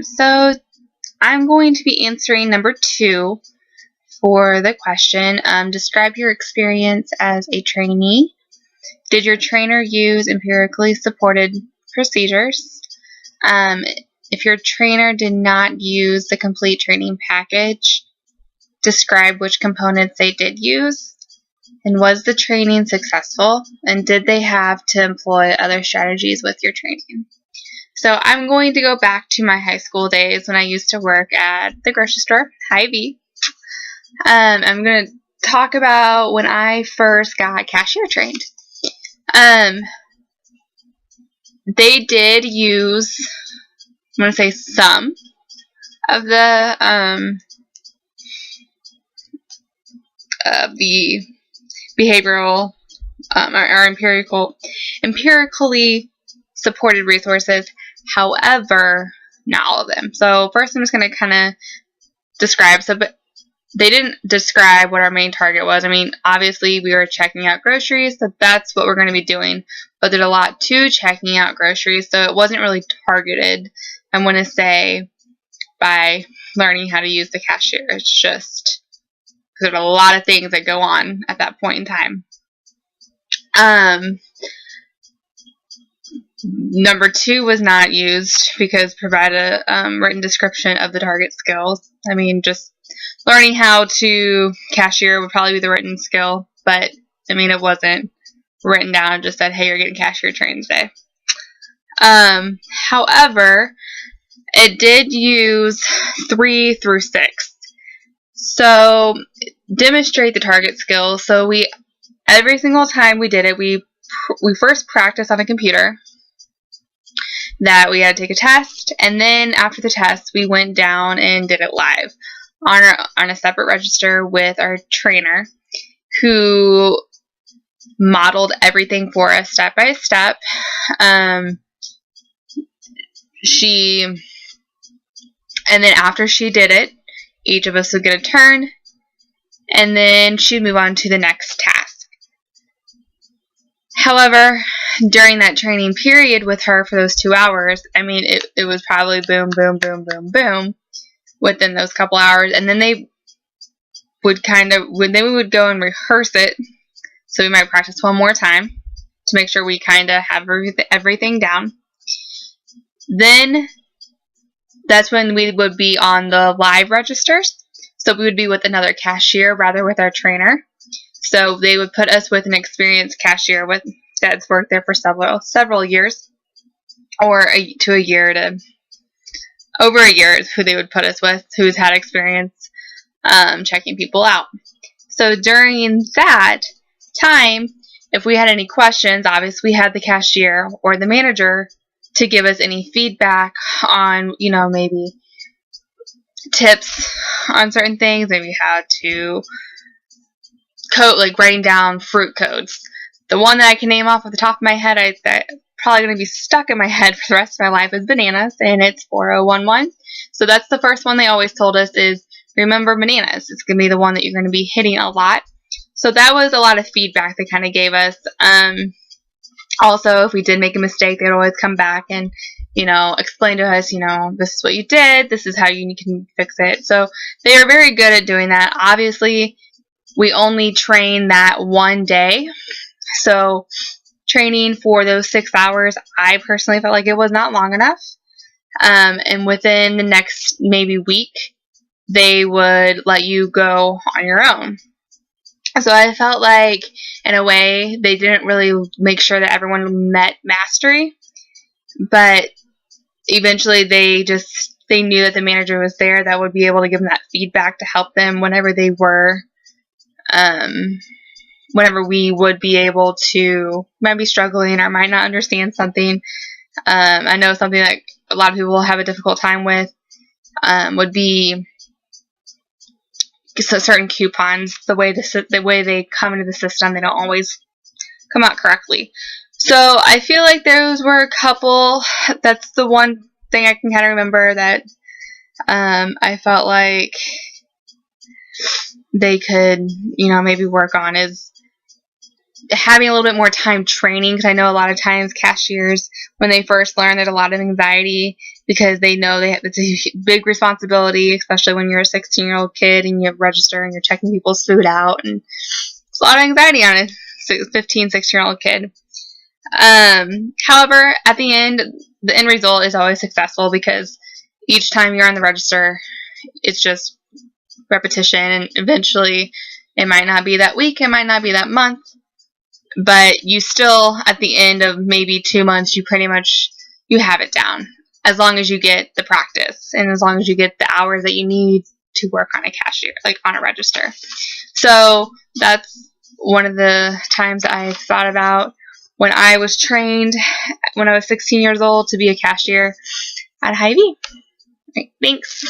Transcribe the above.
So I'm going to be answering number 2 for the question. Describe your experience as a trainee. Did your trainer use empirically supported procedures? If your trainer did not use the complete training package, describe which components they did use. And was the training successful? And did they have to employ other strategies with your training? So I'm going to go back to my high school days when I used to work at the grocery store, Hy-Vee. I'm going to talk about when I first got cashier trained. They did use, I'm going to say some of the behavioral or empirically supported resources. However, not all of them. So first I'm just going to kind of describe. But they didn't describe what our main target was. I mean, obviously we were checking out groceries, so that's what we're going to be doing. But there's a lot to checking out groceries, so it wasn't really targeted, I'm going to say, by learning how to use the cashier. It's just because there's a lot of things that go on at that point in time. Number 2 was not used because provide a written description of the target skills. I mean, just learning how to cashier would probably be the written skill, but I mean, it wasn't written down. It just said, hey, you're getting cashier trained today. However, it did use 3 through 6. So demonstrate the target skills. So every single time we did it, we first practiced on a computer. That we had to take a test, and then after the test, we went down and did it live on a separate register with our trainer, who modeled everything for us step by step. And then after she did it, each of us would get a turn, and then she'd move on to the next task. However, during that training period with her for those 2 hours, I mean, it was probably boom, boom, boom, boom, boom within those couple hours. And then they would we would go and rehearse it. So we might practice one more time to make sure we kind of have everything down. Then that's when we would be on the live registers. So we would be with another cashier rather with our trainer. So they would put us with an experienced cashier that's worked there for several years, or over a year is who they would put us with, who's had experience checking people out. So during that time, if we had any questions, obviously we had the cashier or the manager to give us any feedback on, maybe tips on certain things. Maybe how to code, like writing down fruit codes. The one that I can name off at the top of my head, that's probably going to be stuck in my head for the rest of my life, is bananas, and it's 4011. So that's the first one they always told us is, remember bananas. It's going to be the one that you're going to be hitting a lot. So that was a lot of feedback they kind of gave us. Also, if we did make a mistake, they'd always come back and, explain to us, this is what you did, this is how you can fix it. So they are very good at doing that. Obviously, we only train that one day. So training for those 6 hours, I personally felt like it was not long enough. And within the next maybe week, they would let you go on your own. So I felt like, in a way, they didn't really make sure that everyone met mastery. But eventually they knew that the manager was there that would be able to give them that feedback to help them whenever they were whenever we would be able to might be struggling or might not understand something. I know something that a lot of people have a difficult time with would be certain coupons. The way they come into the system, they don't always come out correctly. So I feel like those were a couple. That's the one thing I can kind of remember that I felt like they could, maybe work on, is having a little bit more time training, because I know a lot of times cashiers, when they first learn, there's a lot of anxiety because they know it's a big responsibility, especially when you're a 16-year-old kid and you register and you're checking people's food out, and it's a lot of anxiety on a 15, 16-year-old kid. However, at the end result is always successful, because each time you're on the register, it's just repetition, and eventually it might not be that week, it might not be that month, but you still, at the end of maybe 2 months, you have it down, as long as you get the practice and as long as you get the hours that you need to work on a cashier, like on a register. So that's one of the times I thought about when I was trained when I was 16 years old to be a cashier at Hy-Vee. Right, thanks.